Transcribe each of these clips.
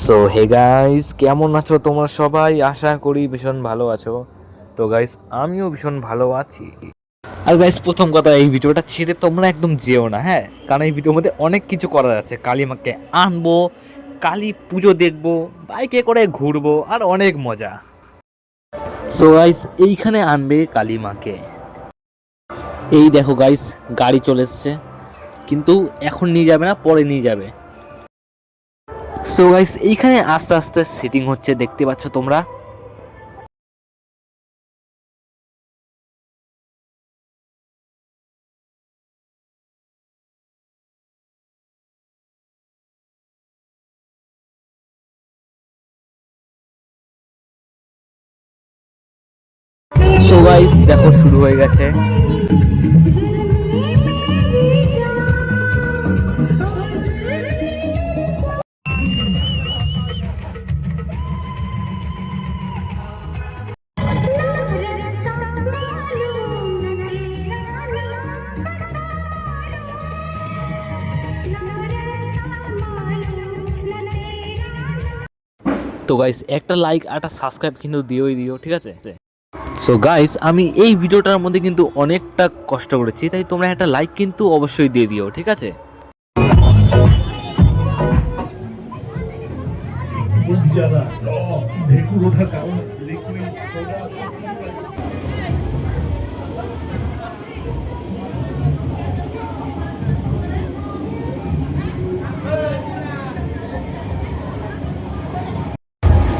So hey guys, কেমন আছো তোমরা সবাই? আশা করি ভীষণ ভালো আছো। তো গাইস, আমিও ভীষণ ভালো আছি। আর গাইস, প্রথম কথা, এই ভিডিওটা ছেড়ে তোমরা একদম যেও না, হ্যাঁ? কারণ এই ভিডিওর মধ্যে অনেক কিছু করার আছে। কালিমাকে আনবো, কালী পুজো দেখবো, বাইকে করে ঘুরবো, আর অনেক মজা। সো গাইস, এইখানে আনবে কালিমাকে। এই দেখো গাইস, গাড়ি চলে এসছে, কিন্তু এখন নিয়ে যাবে না, পরে নিয়ে যাবে। সো গাইস, এইখানে আস্তে আস্তে সেটিং হচ্ছে, দেখতে পাচ্ছ তোমরা। সো গাইস, দেখো শুরু হয়ে গেছে। তো গাইস, একটা লাইক আর একটা সাবস্ক্রাইব কিন্তু দিও, ঠিক আছে? সো গাইস, আমি এই ভিডিওটার মধ্যে কিন্তু অনেকটা কষ্ট করেছি, তাই তোমরা একটা লাইক কিন্তু অবশ্যই দিয়ে দিও, ঠিক আছে?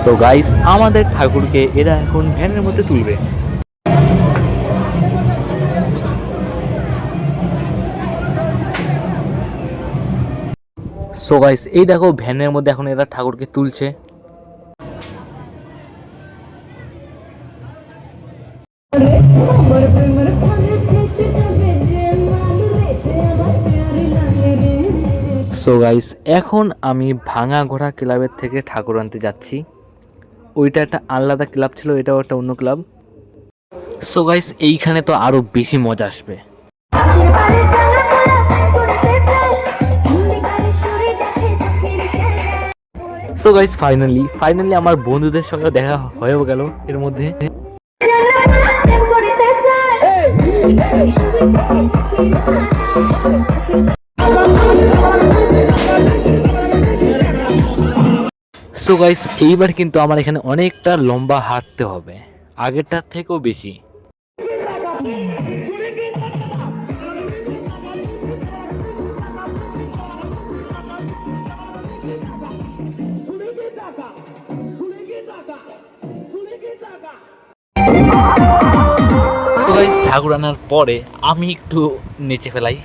সো গাইস, আমাদের ঠাকুরকে এরা এখন ভ্যানের মধ্যে তুলবে। সো গাইস, এই দেখো ভ্যানের মধ্যে এখন এরা ঠাকুরকে তুলছে। সো গাইস, এখন আমি ভাঙা ঘোড়া ক্লাবের থেকে ঠাকুর আনতে যাচ্ছি। ওইটা একটা আলাদা ক্লাব ছিল, এটাও একটা অন্য ক্লাব। সো গাইস, এইখানে তো আরো বেশি মজা আসবে। সো গাইস, ফাইনালি আমার বন্ধুদের সঙ্গে দেখা হয়ে গেল এর মধ্যে। সো গাইস, এইবার কিন্তু আমার এখানে অনেকটা লম্বা হাঁটতে হবে, আগেরটার থেকেও বেশি। তো গাইস, ঠাকুর আনার পরে আমি একটু নেচে ফেলাই।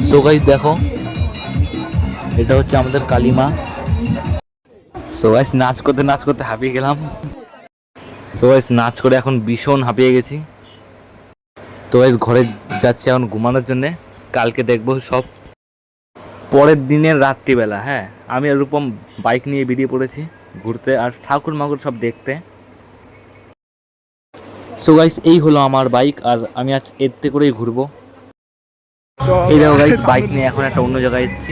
সো গাইস, দেখো, এটা হচ্ছে আমাদের কালিমা। সো গাইস, নাচ করতে হাঁপিয়ে গেলাম। সো গাইস, নাচ করে এখন ভীষণ হাঁপিয়ে গেছি। তো গাইস, ঘরে যাচ্ছি এখন ঘুমানোর জন্যে। কালকে দেখবো সব পরের দিনের রাত্রিবেলা। হ্যাঁ, আমি আর রূপম বাইক নিয়ে বেরিয়ে পড়েছি ঘুরতে আর ঠাকুর মাকুর সব দেখতে। সো গাইস, এই হলো আমার বাইক, আর আমি আজ এতে করেই ঘুরবো। এই দেখো গাইস, বাইক নিয়ে এখন একটা অন্য জায়গায় এসেছি।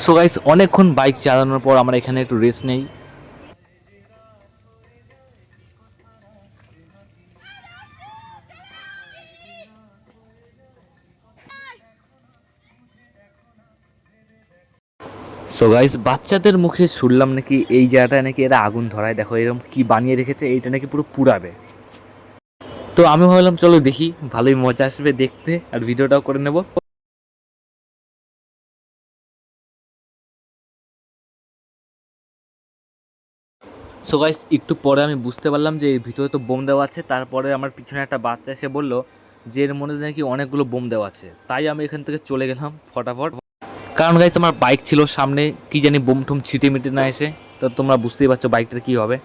সো গাইস, অনেকক্ষণ বাইক চালানোর পর আমরা এখানে একটু রেস্ট নেই। সো গাইস, বাচ্চাদের মুখে শুনলাম নাকি এই জায়গাটায় নাকি এরা আগুন ধরায়। দেখো এরকম কি বানিয়ে রেখেছে, এইটা নাকি পুরো পুড়াবে। তো আমি ভাবলাম চলো দেখি, ভালোই মজা আসবে দেখতে, আর ভিডিওটাও করে নেব। সো গাইস, একটু পরে আমি বুঝতে পারলাম যে এর ভিতরে তো বোম দেওয়া আছে। তারপরে আমার পিছনে একটা বাচ্চা এসে বললো যে এর মধ্যে নাকি অনেকগুলো বোম দেওয়া আছে। তাই আমি এখান থেকে চলে গেলাম ফটাফট, কারণ গাইস আমার বাইক ছিল সামনে, কি জানি বোম ঠুম ছিটে মিটে না এসে। তো তোমরা বুঝতেই পারছো বাইকটার কি হবে।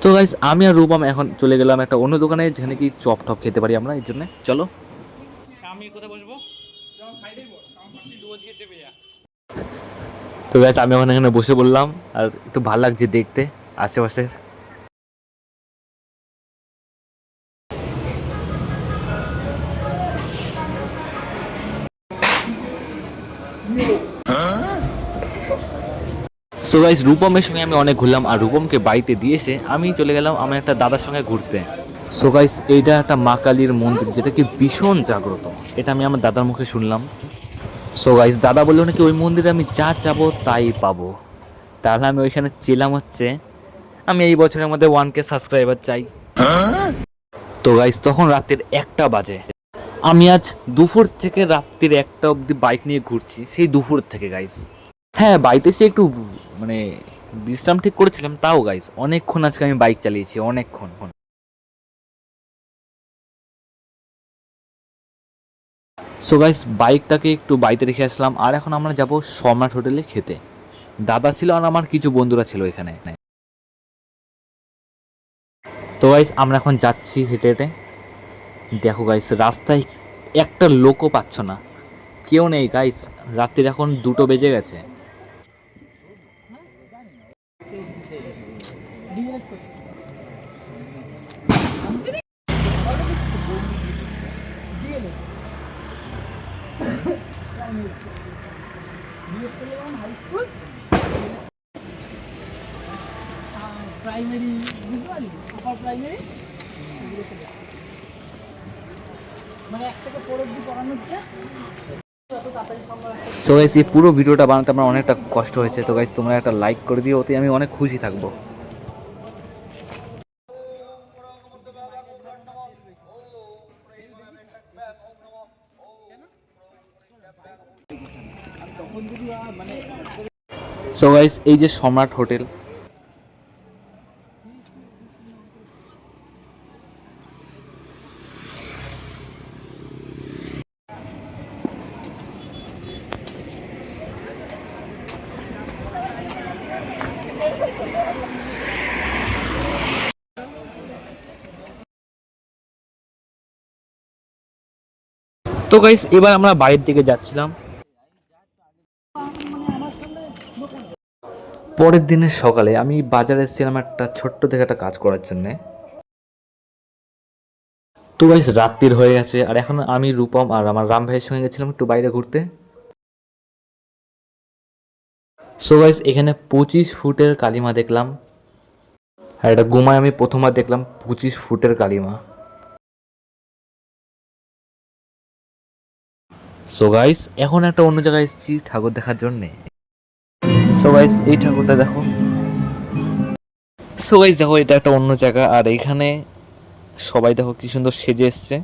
তো গাইস আমি আর রূপম এখন চলে গেলাম একটা অন্য দোকানে, যেখানে কি চপ টপ খেতে পারি আমরা, এর জন্য চলো। আমি কোথায় বসবো? সাইডেই বস, আমার পাশে রোজ গিয়ে চেপে যা। তো গাইস আমি এখন এখানে বসে বললাম, আর একটু ভালো লাগছে দেখতে আশেপাশের। সো গাইস রূপমের সঙ্গে আমি অনেক ঘুরলাম, আর রূপমকে বাড়িতে দিয়ে এসে আমি চলে গেলাম আমার একটা দাদার সঙ্গে ঘুরতে। সো গাইস এইটা একটা মা কালীর মন্দির, যেটা কি ভীষণ জাগ্রত, এটা আমি আমার দাদার মুখে শুনলাম। সো গাইস দাদা বললো নাকি ওই মন্দিরে আমি যা চাবো তাই পাবো। তাহলে আমি ওইখানে ছিলাম হচ্ছে, আমি এই বছরের মধ্যে 1K সাবস্ক্রাইবার চাই। তো গাইস তখন রাতের 1টা বাজে, আমি আজ দুপুর থেকে রাত্রির 1টা অবধি বাইক নিয়ে ঘুরছি, সেই দুপুর থেকে গাইস। হ্যাঁ বাড়িতে এসে একটু মানে বিশ্রাম ঠিক করেছিলাম, তাও গাইস অনেকক্ষণ আজকে আমি বাইক চালিয়েছি, অনেকক্ষণ। সো গাইস বাইকটাকে একটু বাড়িতে রেখে আসলাম, আর এখন আমরা যাব সম্রাট হোটেলে খেতে। দাদা ছিল আর আমার কিছু বন্ধুরা ছিল এখানে। তো গাইস আমরা এখন যাচ্ছি হেঁটে হেঁটে। দেখো গাইস রাস্তায় একটা লোকও পাচ্ছ না, কেউ নেই গাইস, রাত্রির এখন 2টো বেজে গেছে। প্রাইমারি বুঝলি, আপার প্রাইমারি মানে একটাকে পড়ে দিয়ে পড়ানো হচ্ছে। সো গাইস এই পুরো ভিডিওটা বানাতে আমার অনেকটা কষ্ট হয়েছে, তো গাইস তোমরা একটা লাইক করে দিও, ওতে আমি অনেক খুশি থাকবো। সো গাইস এই যে সম্রাট হোটেল, তো গাইস এবার আমরা বাড়ির দিকে যাচ্ছিলাম। পরের দিনের সকালে আমি বাজারে এসেছিলাম একটা ছোট্ট থেকে একটা কাজ করার জন্যে। তো গাইস রাত্রির হয়ে গেছে, আর এখন আমি রূপম আর আমার রাম ভাইয়ের সঙ্গে গেছিলাম একটু বাইরে ঘুরতে। সো গাইস এখানে 25 ফুটের কালিমা দেখলাম, আর এটা গুমায় আমি প্রথমবার দেখলাম 25 ফুটের কালিমা। সো গাইস এখন একটা অন্য জায়গায় এসেছি ঠাকুর দেখার জন্যে। সো গাইস এই ঠাকুরটা দেখো। সো গাইস দেখো এটা একটা অন্য জায়গা, আর এখানে সবাই দেখো কি সুন্দর সেজে এসছে।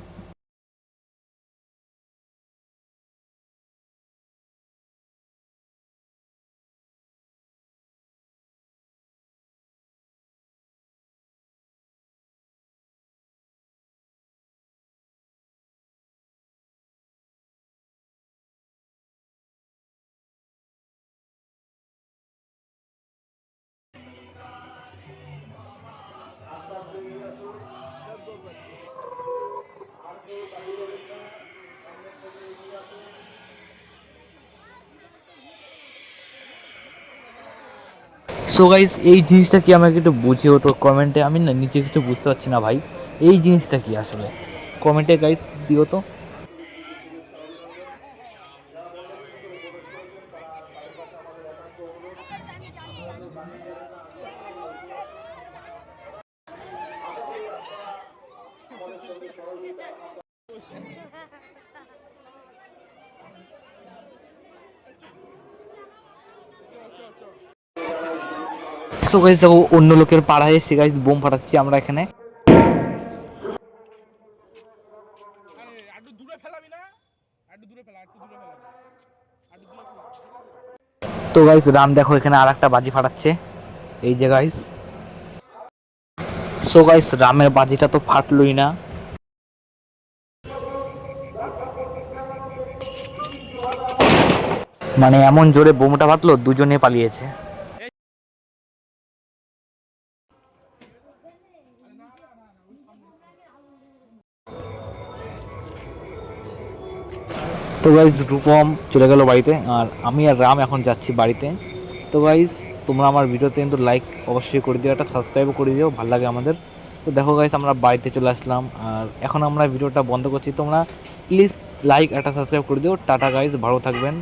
সো গাইস এই জিনিসটা কি আমাকে একটু বুঝিও তো কমেন্টে, আমি না নিচে কিছু বুঝতে পারছি না ভাই, এই জিনিসটা কি আসলে কমেন্টে গাইস দিও তো। সো গাইস দেখো অন্য লোকের পাড়ায় এসে গাইস বোম ফাটাচ্ছি আমরা এখানে। একটু দূরে ফেলাবি না, একটু দূরে ফেলা, একটু দূরে ফেলা, একটু দূরে ফেলা। তো গাইস রাম দেখো এখানে আর একটা বাজি ফাটাচ্ছে, এই যে গাইস। সো গাইস রামের বাজিটা তো ফাটলোই না। মানে এমন জোরে বোমটা ফাটলো দুজনে পালিয়েছে। তো গাইজ রূপম চলে গেল বাড়িতে, আর আমি আর রাম এখন যাচ্ছি বাড়িতে। তো গাইজ তোমরা আমার ভিডিওতে কিন্তু লাইক অবশ্যই করে দিও, একটা সাবস্ক্রাইবও করে দিও, ভালো লাগে আমাদের। তো দেখো গাইজ আমরা বাড়িতে চলে আসলাম, আর এখন আমরা ভিডিওটা বন্ধ করছি। তোমরা প্লিজ লাইক একটা সাবস্ক্রাইব করে দিও। টাটা গাইজ, ভালো থাকবেন।